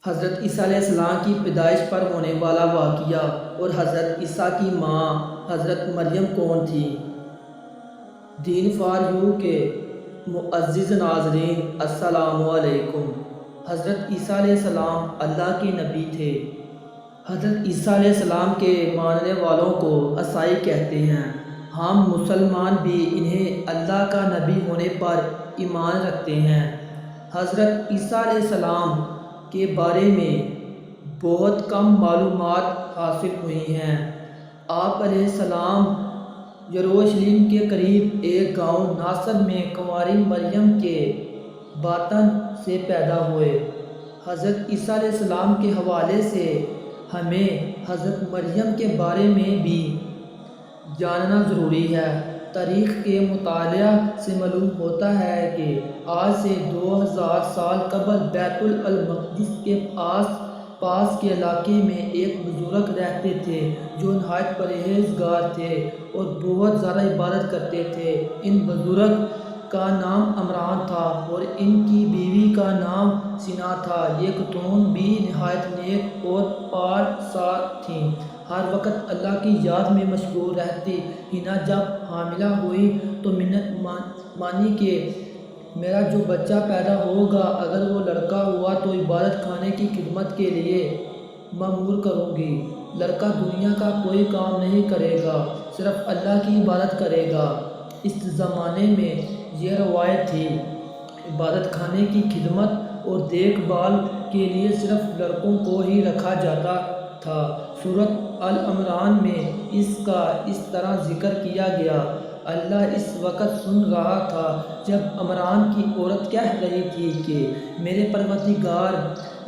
حضرت عیسیٰ علیہ السلام کی پیدائش پر ہونے والا واقعہ اور حضرت عیسیٰ کی ماں حضرت مریم کون تھی؟ دین فار یو کے معزز ناظرین السلام علیکم۔ حضرت عیسیٰ علیہ السلام اللہ کے نبی تھے۔ حضرت عیسیٰ علیہ السلام کے ماننے والوں کو عیسائی کہتے ہیں۔ ہم مسلمان بھی انہیں اللہ کا نبی ہونے پر ایمان رکھتے ہیں۔ حضرت عیسیٰ علیہ السلام کے بارے میں بہت کم معلومات حاصل ہوئی ہیں۔ آپ علیہ السلام یروشلم کے قریب ایک گاؤں ناصر میں کنواری مریم کے باطن سے پیدا ہوئے۔ حضرت عیسیٰ علیہ السلام کے حوالے سے ہمیں حضرت مریم کے بارے میں بھی جاننا ضروری ہے۔ تاریخ کے مطالعہ سے معلوم ہوتا ہے کہ آج سے 2000 سال قبل بیت المقدس کے آس پاس کے علاقے میں ایک بزرگ رہتے تھے جو نہایت پرہیزگار تھے اور بہت زیادہ عبادت کرتے تھے۔ ان بزرگ کا نام عمران تھا اور ان کی بیوی کا نام سینا تھا۔ یہ خاتون بھی نہایت نیک اور پارسا تھیں، ہر وقت اللہ کی یاد میں مشغول رہتی۔ ہنا جب حاملہ ہوئی تو منت مانی کہ میرا جو بچہ پیدا ہوگا اگر وہ لڑکا ہوا تو عبادت خانے کی خدمت کے لیے مأمور کروں گی۔ لڑکا دنیا کا کوئی کام نہیں کرے گا، صرف اللہ کی عبادت کرے گا۔ اس زمانے میں یہ روایت تھی، عبادت خانے کی خدمت اور دیکھ بھال کے لیے صرف لڑکوں کو ہی رکھا جاتا تھا۔ سورۃ العمران میں اس کا اس طرح ذکر کیا گیا۔ اللہ اس وقت سن رہا تھا جب عمران کی عورت کہہ رہی تھی کہ میرے پروردگار،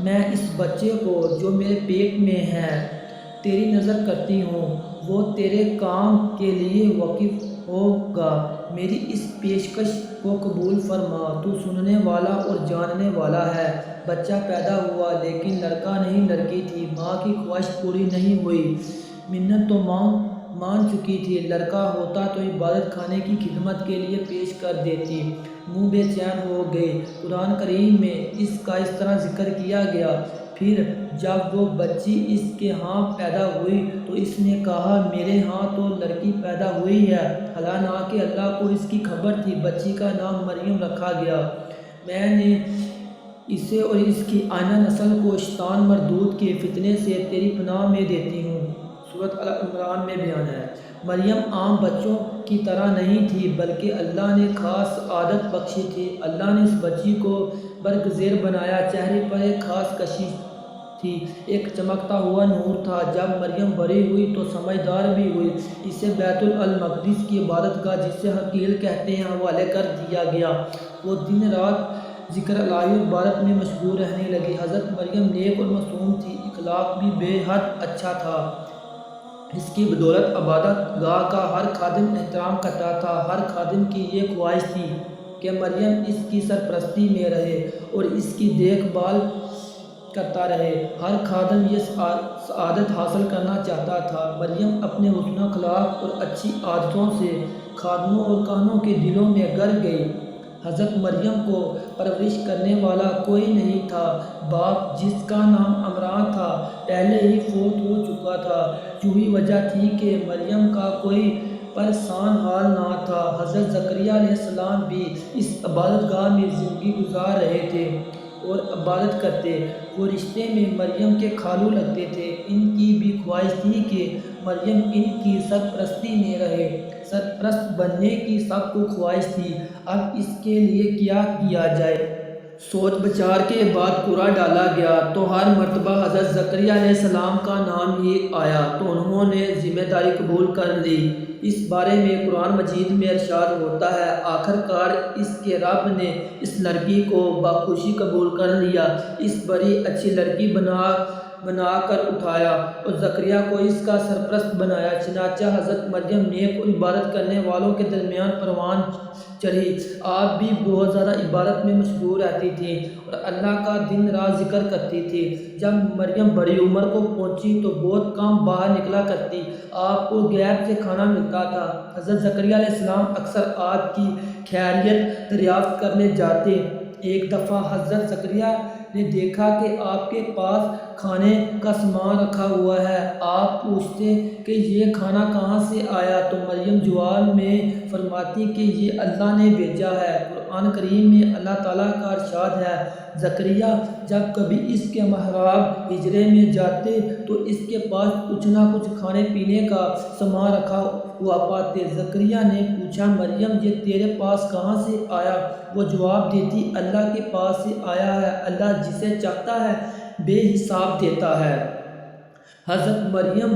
میں اس بچے کو جو میرے پیٹ میں ہے تیری نظر کرتی ہوں، وہ تیرے کام کے لیے وقف ہوگا۔ میری اس پیشکش کو قبول فرما، تو سننے والا اور جاننے والا ہے۔ بچہ پیدا ہوا لیکن لڑکا نہیں لڑکی تھی۔ ماں کی خواہش پوری نہیں ہوئی، منت تو مان چکی تھی۔ لڑکا ہوتا تو عبادت خانے کی خدمت کے لیے پیش کر دیتی۔ منہ بے چین ہو گئی۔ قرآن کریم میں اس کا اس طرح ذکر کیا گیا۔ پھر جب وہ بچی اس کے ہاں پیدا ہوئی تو اس نے کہا میرے ہاں تو لڑکی پیدا ہوئی ہے، حالانکہ اللہ کو اس کی خبر تھی۔ بچی کا نام مریم رکھا گیا۔ میں نے اسے اور اس کی آئندہ نسل کو شیطان مردود کے فتنے سے تیری پناہ میں دیتی ہوں۔ سورۃ العمران میں بیان ہے۔ مریم عام بچوں کی طرح نہیں تھی بلکہ اللہ نے خاص عادت بخشی تھی۔ اللہ نے اس بچی کو برگزیر بنایا۔ چہرے پر ایک خاص کشش تھی، ایک چمکتا ہوا نور تھا۔ جب مریم بڑی ہوئی تو سمجھدار بھی ہوئی۔ اسے بیت المقدس کی عبادت گاہ جسے حقیل کہتے ہیں حوالے کر دیا گیا۔ وہ دن رات ذکر الہی اور عبادت میں مشغول رہنے لگی۔ حضرت مریم نیک اور معصوم تھی، اخلاق بھی بے حد اچھا تھا۔ اس کی بدولت عبادت گاہ کا ہر خادم احترام کرتا تھا۔ ہر خادم کی یہ خواہش تھی کہ مریم اس کی سرپرستی میں رہے اور اس کی دیکھ بھال کرتا رہے۔ ہر خادم یہ سعادت حاصل کرنا چاہتا تھا۔ مریم اپنے حسن اخلاق اور اچھی عادتوں سے خادموں اور کہنوں کے دلوں میں گھر گئی۔ حضرت مریم کو پرورش کرنے والا کوئی نہیں تھا۔ باپ جس کا نام عمران تھا پہلے ہی فوت ہو چکا تھا۔ یہی وجہ تھی کہ مریم کا کوئی پرسان حال نہ تھا۔ حضرت زکریا علیہ السلام بھی اس عبادت گاہ میں زندگی گزار رہے تھے اور عبادت کرتے۔ وہ رشتے میں مریم کے خالو لگتے تھے۔ ان کی بھی خواہش تھی کہ مریم ان کی سرپرستی میں رہے۔ سرپرست بننے کی سب کو خواہش تھی۔ اب اس کے لیے کیا کیا جائے؟ سوچ بچار کے بعد قرعہ ڈالا گیا تو ہر مرتبہ حضرت زکریا علیہ السلام کا نام ہی آیا تو انہوں نے ذمہ داری قبول کر لی۔ اس بارے میں قرآن مجید میں ارشاد ہوتا ہے، آخر کار اس کے رب نے اس لڑکی کو بخوشی قبول کر لیا، اس بڑی اچھی لڑکی بنا کر اٹھایا اور زکریا کو اس کا سرپرست بنایا۔ چنانچہ حضرت مریم نیک اور عبادت کرنے والوں کے درمیان پروان چڑھی۔ آپ بھی بہت زیادہ عبادت میں مشغول رہتی تھیں اور اللہ کا دن رات ذکر کرتی تھی۔ جب مریم بڑی عمر کو پہنچی تو بہت کم باہر نکلا کرتی۔ آپ کو غیب سے کھانا ملتا تھا۔ حضرت زکریا علیہ السلام اکثر آپ کی خیریت دریافت کرنے جاتے ایک دفعہ حضرت زکریا نے دیکھا کہ آپ کے پاس کھانے کا سامان رکھا ہوا ہے۔ آپ پوچھتے کہ یہ کھانا کہاں سے آیا تو مریم جواب میں فرماتی کہ یہ اللہ نے بھیجا ہے۔ قرآن کریم میں اللہ تعالیٰ کا ارشاد ہے، زکریا جب کبھی اس کے محراب حجرے میں جاتے تو اس کے پاس کچھ نہ کچھ کھانے پینے کا سامان رکھا ہوا پاتے۔ زکریا نے پوچھا، مریم یہ تیرے پاس کہاں سے آیا؟ وہ جواب دیتی، اللہ کے پاس سے آیا ہے، اللہ جسے چاہتا ہے بے حساب دیتا ہے۔ حضرت مریم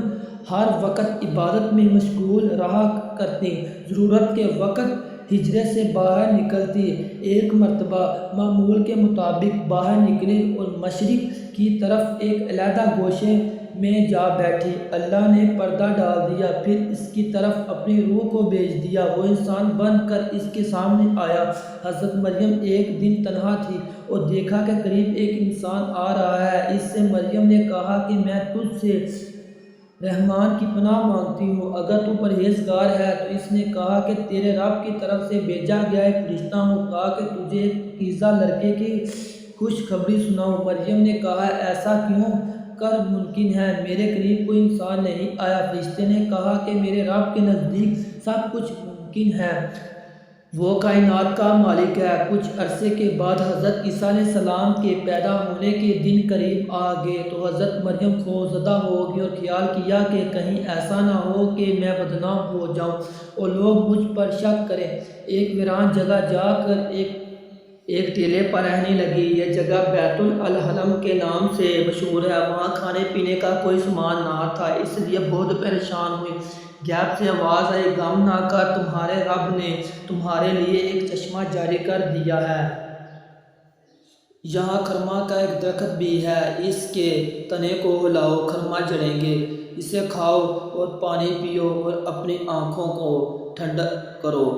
ہر وقت عبادت میں مشغول رہا کرتی، ضرورت کے وقت حجرے سے باہر نکلتی۔ ایک مرتبہ معمول کے مطابق باہر نکلی اور مشرق کی طرف ایک علیحدہ گوشے میں جا بیٹھی۔ اللہ نے پردہ ڈال دیا، پھر اس کی طرف اپنی روح کو بھیج دیا، وہ انسان بن کر اس کے سامنے آیا۔ حضرت مریم ایک دن تنہا تھی اور دیکھا کہ قریب ایک انسان آ رہا ہے۔ اس سے مریم نے کہا کہ میں تجھ سے رحمان کی پناہ مانگتی ہوں، اگر تو پرہیزگار ہے۔ تو اس نے کہا کہ تیرے رب کی طرف سے بھیجا گیا ایک فرشتہ ہوں تاکہ تجھے ایک پاکیزہ لڑکے کی خوشخبری سناؤں۔ مریم نے کہا، ایسا کیوں کر ممکن ہے؟ میرے قریب کوئی انسان نہیں آیا۔ فرشتے نے کہا کہ میرے رب کے نزدیک سب کچھ ممکن ہے، وہ کائنات کا مالک ہے۔ کچھ عرصے کے بعد حضرت عیسیٰ علیہ السلام کے پیدا ہونے کے دن قریب آ گئے تو حضرت مریم خوفزدہ ہو گئی اور خیال کیا کہ کہیں ایسا نہ ہو کہ میں بدنام ہو جاؤں اور لوگ مجھ پر شک کریں۔ ایک ویران جگہ جا کر ایک ٹیلے پر رہنے لگی۔ یہ جگہ بیت الحلم کے نام سے مشہور ہے۔ وہاں کھانے پینے کا کوئی سامان نہ تھا، اس لیے بہت پریشان ہوئی۔ غیب سے آواز آئی، غم نہ کر، تمہارے رب نے تمہارے لیے ایک چشمہ جاری کر دیا ہے۔ یہاں خرما کا ایک درخت بھی ہے، اس کے تنے کو ہلاؤ، خرما جڑیں گے، اسے کھاؤ اور پانی پیو اور اپنی آنکھوں کو ٹھنڈا کرو۔